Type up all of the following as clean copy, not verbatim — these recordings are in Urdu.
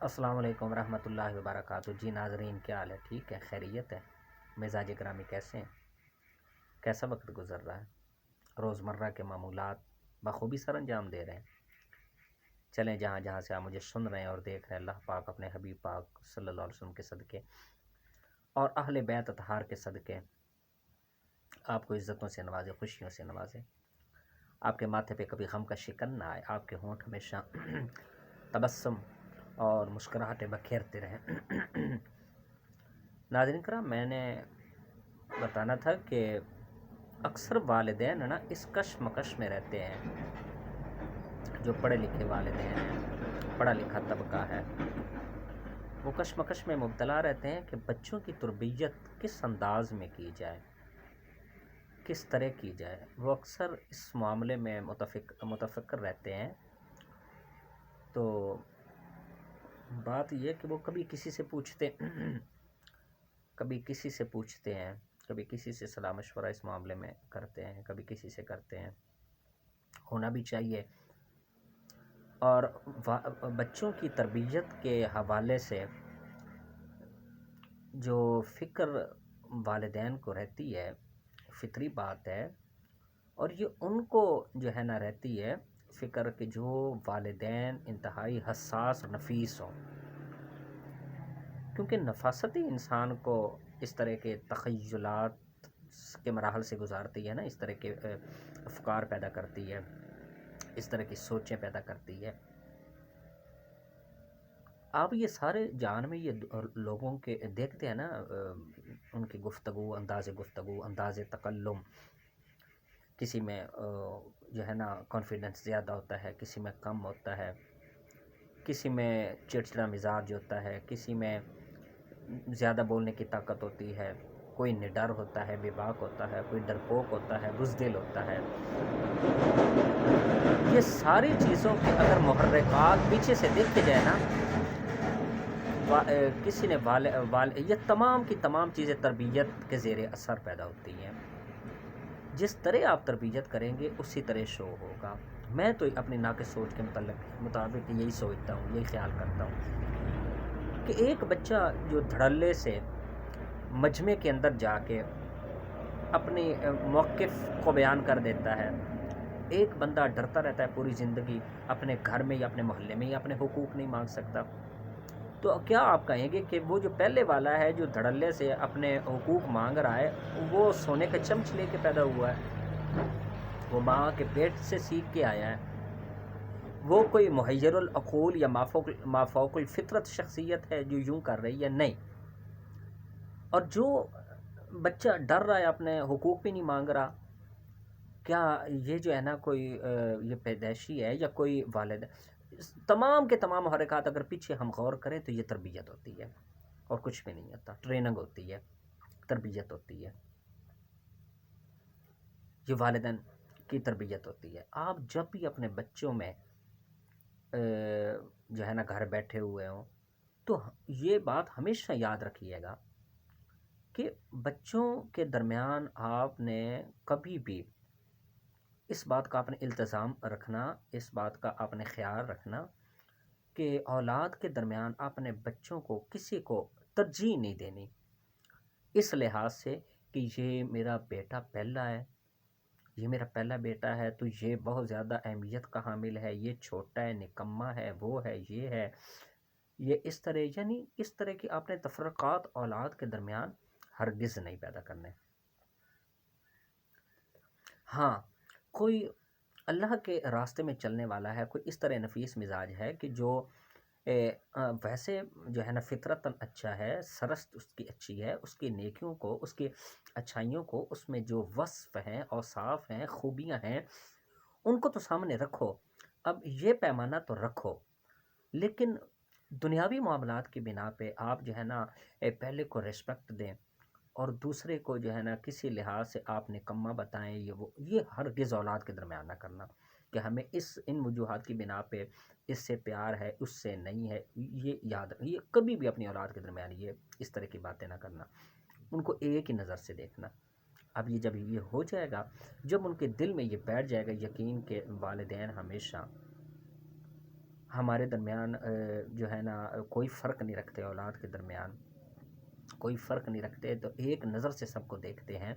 السلام علیکم ورحمۃ اللہ وبرکاتہ۔ جی ناظرین، کیا حال ہے؟ ٹھیک ہے، خیریت ہے؟ مزاج گرامی کیسے ہیں؟ کیسا وقت گزر رہا ہے؟ روزمرہ کے معمولات بخوبی سر انجام دے رہے ہیں؟ چلیں، جہاں جہاں سے آپ مجھے سن رہے ہیں اور دیکھ رہے ہیں، اللہ پاک اپنے حبیب پاک صلی اللہ علیہ وسلم کے صدقے اور اہل بیت اطہار کے صدقے آپ کو عزتوں سے نوازے، خوشیوں سے نوازے، آپ کے ماتھے پہ کبھی غم کا شکن نہ آئے، آپ کے ہونٹ ہمیشہ تبسم اور مسکراہٹیں بکھیرتے رہیں۔ ناظرین کرام، میں نے بتانا تھا کہ اکثر والدین نا اس کشمکش میں رہتے ہیں، جو پڑھے لکھے والدین ہیں، پڑھا لکھا طبقہ ہے، وہ کشمکش میں مبتلا رہتے ہیں کہ بچوں کی تربیت کس انداز میں کی جائے، کس طرح کی جائے۔ وہ اکثر اس معاملے میں متفکر رہتے ہیں۔ تو بات یہ کہ وہ کبھی کسی سے پوچھتے ہیں، کبھی کسی سے صلاح مشورہ اس معاملے میں کرتے ہیں، کبھی کسی سے کرتے ہیں، ہونا بھی چاہیے۔ اور بچوں کی تربیت کے حوالے سے جو فکر والدین کو رہتی ہے، فطری بات ہے، اور یہ ان کو جو ہے نا رہتی ہے فکر کہ جو والدین انتہائی حساس اور نفیس ہوں، کیونکہ نفاست ہی انسان کو اس طرح کے تخیلات کے مراحل سے گزارتی ہے نا، اس طرح کے افکار پیدا کرتی ہے، اس طرح کی سوچیں پیدا کرتی ہے۔ آپ یہ سارے جہان میں یہ لوگوں کے دیکھتے ہیں نا، ان کی گفتگو، انداز تکلم، کسی میں جو ہے نا کانفیڈنس زیادہ ہوتا ہے، کسی میں کم ہوتا ہے، کسی میں چڑچڑا مزاج ہوتا ہے، کسی میں زیادہ بولنے کی طاقت ہوتی ہے، کوئی نڈر ہوتا ہے، بے باک ہوتا ہے، کوئی ڈرپوک ہوتا ہے، بزدل ہوتا ہے۔ یہ ساری چیزوں کے اگر محرکات پیچھے سے دیکھے جائے نا، کسی نے یہ تمام کی تمام چیزیں تربیت کے زیر اثر پیدا ہوتی ہیں۔ جس طرح آپ تربیت کریں گے اسی طرح شو ہوگا۔ میں تو اپنی ناقص سوچ کے مطابق یہی سوچتا ہوں، یہی خیال کرتا ہوں کہ ایک بچہ جو دھڑلے سے مجمع کے اندر جا کے اپنی موقف کو بیان کر دیتا ہے، ایک بندہ ڈرتا رہتا ہے پوری زندگی، اپنے گھر میں یا اپنے محلے میں یا اپنے حقوق نہیں مانگ سکتا، تو کیا آپ کہیں گے کہ وہ جو پہلے والا ہے جو دھڑلے سے اپنے حقوق مانگ رہا ہے، وہ سونے کا چمچ لے کے پیدا ہوا ہے، وہ ماں کے پیٹ سے سیکھ کے آیا ہے، وہ کوئی محیر العقول یا مافوق الفطرت شخصیت ہے جو یوں کر رہی ہے؟ نہیں۔ اور جو بچہ ڈر رہا ہے، اپنے حقوق بھی نہیں مانگ رہا، کیا یہ جو ہے نا کوئی یہ پیدائشی ہے یا کوئی والد؟ تمام کے تمام حرکات اگر پیچھے ہم غور کریں تو یہ تربیت ہوتی ہے اور کچھ بھی نہیں ہوتا، ٹریننگ ہوتی ہے، تربیت ہوتی ہے، یہ والدین کی تربیت ہوتی ہے۔ آپ جب بھی اپنے بچوں میں جو ہے نا گھر بیٹھے ہوئے ہوں تو یہ بات ہمیشہ یاد رکھیے گا کہ بچوں کے درمیان آپ نے کبھی بھی اس بات کا اپنے التزام رکھنا، اس بات کا اپنے خیال رکھنا کہ اولاد کے درمیان اپنے بچوں کو کسی کو ترجیح نہیں دینی، اس لحاظ سے کہ یہ میرا بیٹا پہلا ہے، یہ میرا پہلا بیٹا ہے تو یہ بہت زیادہ اہمیت کا حامل ہے، یہ چھوٹا ہے، نکما ہے، وہ ہے، یہ ہے، یہ اس طرح، یعنی اس طرح کی آپ نے تفرقات اولاد کے درمیان ہرگز نہیں پیدا کرنے۔ ہاں، کوئی اللہ کے راستے میں چلنے والا ہے، کوئی اس طرح نفیس مزاج ہے کہ جو ویسے جو ہے نا فطرتاً اچھا ہے، سرست اس کی اچھی ہے، اس کی نیکیوں کو، اس کی اچھائیوں کو، اس میں جو وصف ہیں، اوصاف ہیں، خوبیاں ہیں، ان کو تو سامنے رکھو۔ اب یہ پیمانہ تو رکھو، لیکن دنیاوی معاملات کی بنا پہ آپ جو ہے نا پہلے کو ریسپیکٹ دیں اور دوسرے کو جو ہے نا کسی لحاظ سے آپ نکما بتائیں، یہ ہرگز اولاد کے درمیان نہ کرنا کہ ہمیں ان وجوہات کی بنا پہ اس سے پیار ہے، اس سے نہیں ہے، یہ کبھی بھی اپنی اولاد کے درمیان اس طرح کی باتیں نہ کرنا، ان کو ایک ہی نظر سے دیکھنا۔ اب یہ جب یہ ہو جائے گا، جب ان کے دل میں یہ بیٹھ جائے گا یقین کہ والدین ہمارے درمیان جو ہے نا کوئی فرق نہیں رکھتے، اولاد کے درمیان کوئی فرق نہیں رکھتے، تو ایک نظر سے سب کو دیکھتے ہیں،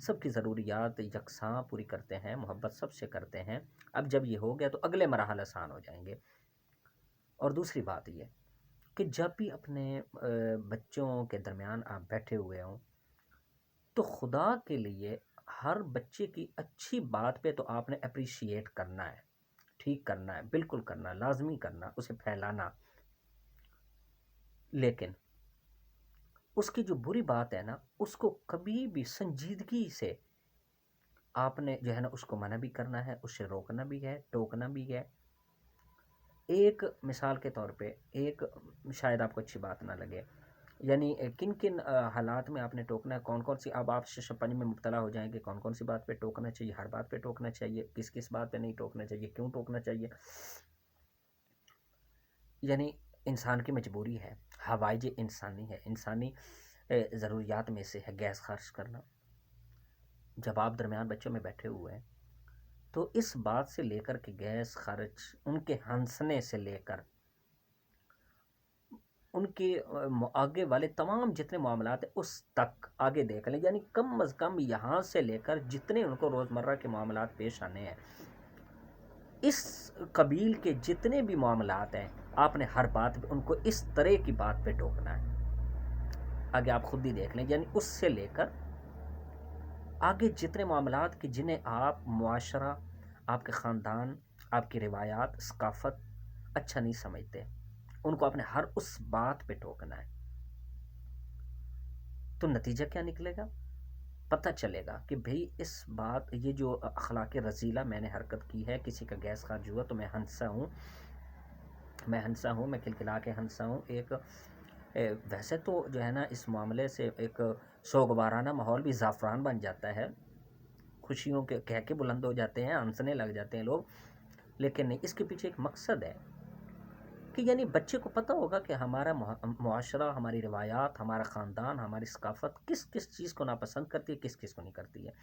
سب کی ضروریات یکساں پوری کرتے ہیں، محبت سب سے کرتے ہیں۔ اب جب یہ ہو گیا تو اگلے مراحل آسان ہو جائیں گے۔ اور دوسری بات یہ کہ جب بھی اپنے بچوں کے درمیان آپ بیٹھے ہوئے ہوں تو خدا کے لیے ہر بچے کی اچھی بات پہ تو آپ نے اپریشیٹ کرنا ہے، ٹھیک کرنا ہے، بالکل کرنا، لازمی کرنا، اسے پھیلانا، لیکن اس کی جو بری بات ہے نا اس کو کبھی بھی سنجیدگی سے آپ نے جو ہے نا اس کو منع بھی کرنا ہے، اسے روکنا بھی ہے، ٹوکنا بھی ہے۔ ایک مثال کے طور پہ، ایک شاید آپ کو اچھی بات نہ لگے، یعنی کن کن حالات میں آپ نے ٹوکنا ہے، کون کون سی، اب آپ ششپنی میں مبتلا ہو جائیں گے، کون کون سی بات پہ ٹوکنا چاہیے، ہر بات پہ ٹوکنا چاہیے، کس کس بات پہ نہیں ٹوکنا چاہیے، کیوں ٹوکنا چاہیے۔ یعنی انسان کی مجبوری ہے، ہوائج انسانی ہے، انسانی ضروریات میں سے ہے گیس خرچ کرنا۔ جب آپ درمیان بچوں میں بیٹھے ہوئے ہیں تو اس بات سے لے کر کے گیس خرچ، ان کے ہنسنے سے لے کر ان کے آگے والے تمام جتنے معاملات ہیں اس تک آگے دیکھ لیں، یعنی کم از کم یہاں سے لے کر جتنے ان کو روزمرہ کے معاملات پیش آنے ہیں، اس قبیل کے جتنے بھی معاملات ہیں، آپ نے ہر بات پہ ان کو اس طرح کی بات پہ ٹوکنا ہے۔ آگے آپ خود ہی دیکھ لیں، یعنی اس سے لے کر آگے جتنے معاملات کہ جنہیں آپ معاشرہ، آپ کے خاندان، آپ کی روایات، ثقافت اچھا نہیں سمجھتے، ان کو آپ نے ہر اس بات پہ ٹوکنا ہے۔ تو نتیجہ کیا نکلے گا؟ پتہ چلے گا کہ بھئی اس بات، یہ جو اخلاق رذیلہ میں نے حرکت کی ہے، کسی کا گیس خارج ہوا تو میں ہنسا ہوں، میں کھلکھلا کے ہنسا ہوں۔ ایک ویسے تو جو ہے نا اس معاملے سے ایک سوگوارانہ ماحول بھی زعفران بن جاتا ہے، خوشیوں کے کہہ کے بلند ہو جاتے ہیں، ہنسنے لگ جاتے ہیں لوگ، لیکن نہیں، اس کے پیچھے ایک مقصد ہے کہ یعنی بچے کو پتہ ہوگا کہ ہمارا معاشرہ، ہماری روایات، ہمارا خاندان، ہماری ثقافت کس کس چیز کو ناپسند کرتی ہے، کس کس کو نہیں کرتی ہے۔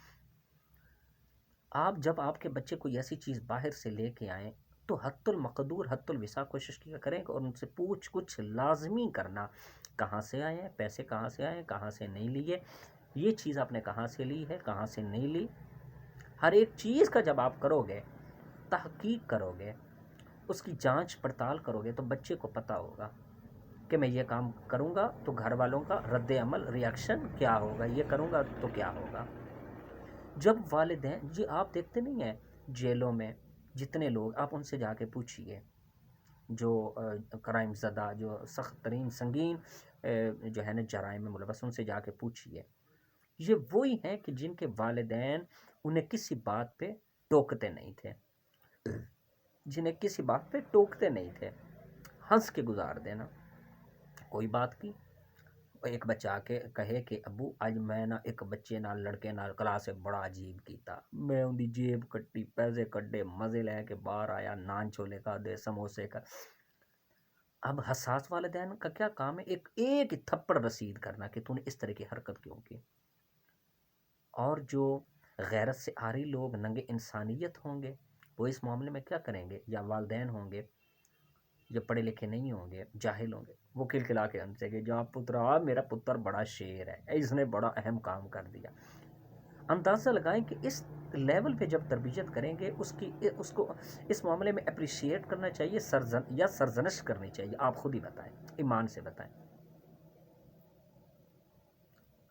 آپ جب آپ کے بچے کو ایسی چیز باہر سے لے کے آئیں تو حد المقدور، حد الوسع کوشش کیا کریں اور ان سے پوچھ کچھ لازمی کرنا، کہاں سے آئے ہیں، پیسے کہاں سے آئے ہیں، کہاں سے نہیں لیے، یہ چیز آپ نے کہاں سے لی ہے، کہاں سے نہیں لی۔ ہر ایک چیز کا جب آپ کرو گے، تحقیق کرو گے، اس کی جانچ پڑتال کرو گے، تو بچے کو پتہ ہوگا کہ میں یہ کام کروں گا تو گھر والوں کا رد عمل، ریاکشن کیا ہوگا، یہ کروں گا تو کیا ہوگا۔ جب والدین، جی آپ دیکھتے نہیں ہیں جیلوں میں جتنے لوگ، آپ ان سے جا کے پوچھئے، جو کرائم زدہ، جو سخت ترین سنگین جو ہے نا جرائم میں ملوث، ان سے جا کے پوچھئے، یہ وہی ہیں کہ جن کے والدین انہیں کسی بات پہ ٹوکتے نہیں تھے، جنہیں کسی بات پہ ٹوکتے نہیں تھے، ہنس کے گزار دینا۔ کوئی بات کی، ایک بچہ آ کے کہے کہ ابو اج میں نا ایک بچے نال، لڑکے نال کلاس بڑا عجیب کیتا، میں ان دی جیب کٹی، پیسے کڈے، مزے لے کے باہر آیا، نان چھولے کا دے، سموسے کا۔ اب حساس والدین کا کیا کام ہے؟ ایک تھپڑ رسید کرنا کہ تو نے اس طرح کی حرکت کیوں کی۔ اور جو غیرت سے عاری لوگ، ننگے انسانیت ہوں گے، وہ اس معاملے میں کیا کریں گے؟ یا والدین ہوں گے جو پڑھے لکھے نہیں ہوں گے، جاہل ہوں گے، وہ کھلکھلا کے ہنسیں گے، جہاں پترا میرا پتر بڑا شیر ہے، اس نے بڑا اہم کام کر دیا۔ اندازہ لگائیں کہ اس لیول پہ جب تربیت کریں گے، اس کو اس معاملے میں اپریشیٹ کرنا چاہیے یا سرزنش کرنی چاہیے؟ آپ خود ہی بتائیں، ایمان سے بتائیں۔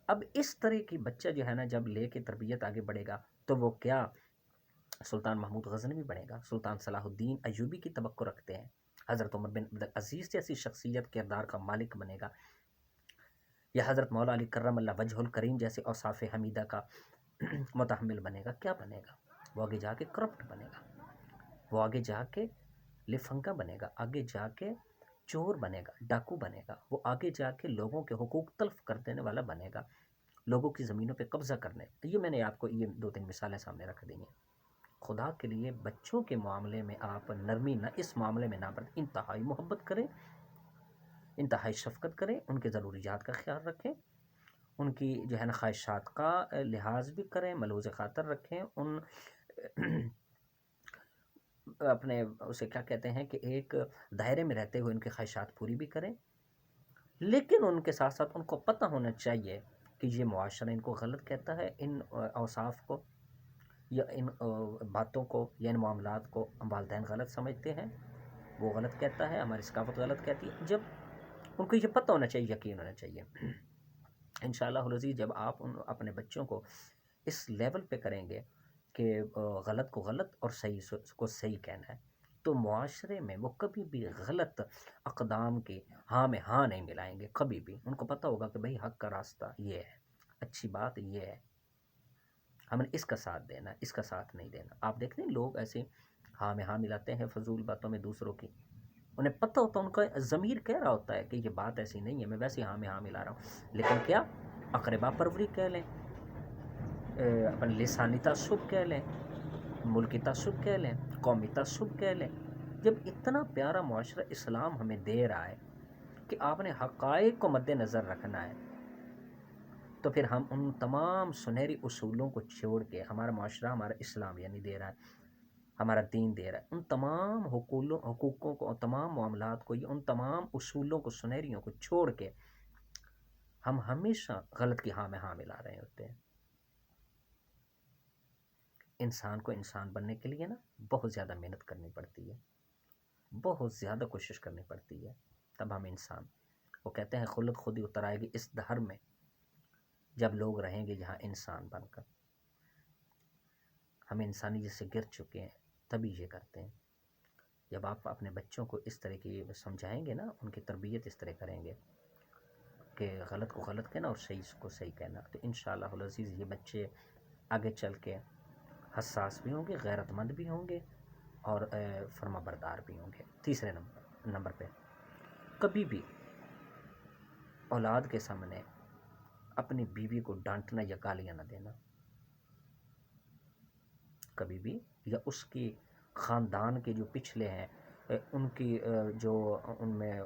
اب اس طرح کی بچہ جو ہے نا جب لے کے تربیت آگے بڑھے گا تو وہ کیا سلطان محمود غزنوی بنے گا، سلطان صلاح الدین ایوبی کی توقع رکھتے ہیں، حضرت عمر بن عبدالعزیز جیسی شخصیت کردار کا مالک بنے گا، یا حضرت مولا علی کرم اللہ وجہ الکریم جیسے اوصاف حمیدہ کا متحمل بنے گا؟ کیا بنے گا؟ وہ آگے جا کے کرپٹ بنے گا، وہ آگے جا کے لفنگا بنے گا، آگے جا کے چور بنے گا، ڈاکو بنے گا، وہ آگے جا کے لوگوں کے حقوق تلف کر دینے والا بنے گا، لوگوں کی زمینوں پہ قبضہ کرنے۔ یہ میں نے آپ کو یہ 2-3 مثالیں سامنے رکھ دی ہیں۔ خدا کے لیے بچوں کے معاملے میں آپ نرمی نہ، اس معاملے میں نہ برتیں، انتہائی محبت کریں، انتہائی شفقت کریں، ان کے ضروریات کا خیال رکھیں، ان کی جو ہے نا خواہشات کا لحاظ بھی کریں، ملحوظ خاطر رکھیں، ان اپنے اسے کیا کہتے ہیں کہ ایک دائرے میں رہتے ہوئے ان کی خواہشات پوری بھی کریں، لیکن ان کے ساتھ ساتھ ان کو پتہ ہونا چاہیے کہ یہ معاشرہ ان کو غلط کہتا ہے، ان اوصاف کو یا ان باتوں کو یا ان معاملات کو والدین غلط سمجھتے ہیں، وہ غلط کہتا ہے، ہماری ثقافت غلط کہتی ہے. جب ان کو یہ پتہ ہونا چاہیے، یقین ہونا چاہیے. انشاءاللہ العزیز جب آپ اپنے بچوں کو اس لیول پہ کریں گے کہ غلط کو غلط اور صحیح کو صحیح کہنا ہے، تو معاشرے میں وہ کبھی بھی غلط اقدام کی ہاں میں ہاں نہیں ملائیں گے کبھی بھی. ان کو پتہ ہوگا کہ بھئی حق کا راستہ یہ ہے، اچھی بات یہ ہے، ہم نے اس کا ساتھ دینا، اس کا ساتھ نہیں دینا. آپ دیکھتے ہیں لوگ ایسے ہاں میں ہاں ملاتے ہیں فضول باتوں میں دوسروں کی، انہیں پتہ ہوتا ہے، ان کا ضمیر کہہ رہا ہوتا ہے کہ یہ بات ایسی نہیں ہے، میں ویسے ہاں میں ہاں ملا رہا ہوں، لیکن کیا اقربا پروری کہہ لیں، اپنے لسانی تعصب کہہ لیں، ملکی تعصب کہہ لیں، قومی تعصب کہہ لیں. جب اتنا پیارا معاشرہ اسلام ہمیں دے رہا ہے کہ آپ نے حقائق کو مد نظر رکھنا ہے، تو پھر ہم ان تمام سنہری اصولوں کو چھوڑ کے، ہمارا معاشرہ ہمارا اسلام یعنی دے رہا ہے، ہمارا دین دے رہا ہے، ان تمام حقوقوں کو، تمام معاملات کو، ان تمام اصولوں کو، سنہریوں کو چھوڑ کے ہم ہمیشہ غلط کی ہاں میں ہاں ملا رہے ہوتے ہیں. انسان کو انسان بننے کے لیے نا بہت زیادہ محنت کرنی پڑتی ہے، بہت زیادہ کوشش کرنی پڑتی ہے، تب ہم انسان. وہ کہتے ہیں خلق خود ہی اتر آئے گی اس دھر میں جب لوگ رہیں گے یہاں انسان بن کر. ہم انسانیت سے گر چکے ہیں، تبھی یہ کرتے ہیں. جب آپ اپنے بچوں کو اس طرح کی سمجھائیں گے نا، ان کی تربیت اس طرح کریں گے کہ غلط کو غلط کہنا اور صحیح کو صحیح کہنا، تو انشاءاللہ العزیز یہ بچے آگے چل کے حساس بھی ہوں گے، غیرت مند بھی ہوں گے اور فرما بردار بھی ہوں گے. تیسرے نمبر پہ کبھی بھی اولاد کے سامنے اپنی بیوی کو ڈانٹنا یا گالیاں نہ دینا، کبھی بھی. یا اس کی خاندان کے جو پچھلے ہیں، ان کی جو ان میں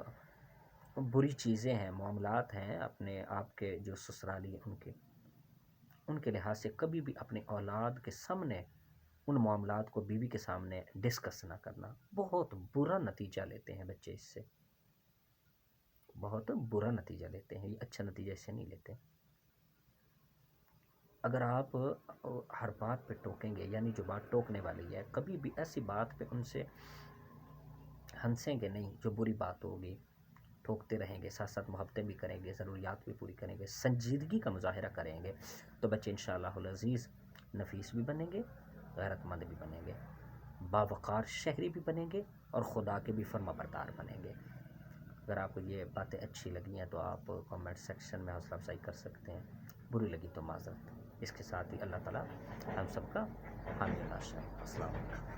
بری چیزیں ہیں، معاملات ہیں، اپنے آپ کے جو سسرالی ان کے لحاظ سے کبھی بھی اپنے اولاد کے سامنے ان معاملات کو بیوی کے سامنے ڈسکس نہ کرنا. بہت برا نتیجہ لیتے ہیں بچے اس سے، بہت برا نتیجہ لیتے ہیں، یہ اچھا نتیجہ اس سے نہیں لیتے. اگر آپ ہر بات پہ ٹوکیں گے، یعنی جو بات ٹوکنے والی ہے، کبھی بھی ایسی بات پہ ان سے ہنسیں گے نہیں جو بری بات ہوگی، ٹھوکتے رہیں گے، ساتھ ساتھ محبتیں بھی کریں گے، ضروریات بھی پوری کریں گے، سنجیدگی کا مظاہرہ کریں گے، تو بچے انشاءاللہ العزیز نفیس بھی بنیں گے، غیرت مند بھی بنیں گے، باوقار شہری بھی بنیں گے اور خدا کے بھی فرما بردار بنیں گے. اگر آپ کو یہ باتیں اچھی لگی ہیں تو آپ کامنٹ سیکشن میں حوصلہ افزائی کر سکتے ہیں، بری لگی تو معذرت. اس کے ساتھ ہی اللہ تعالیٰ ہم سب کا حامی ناشر. السلام علیکم.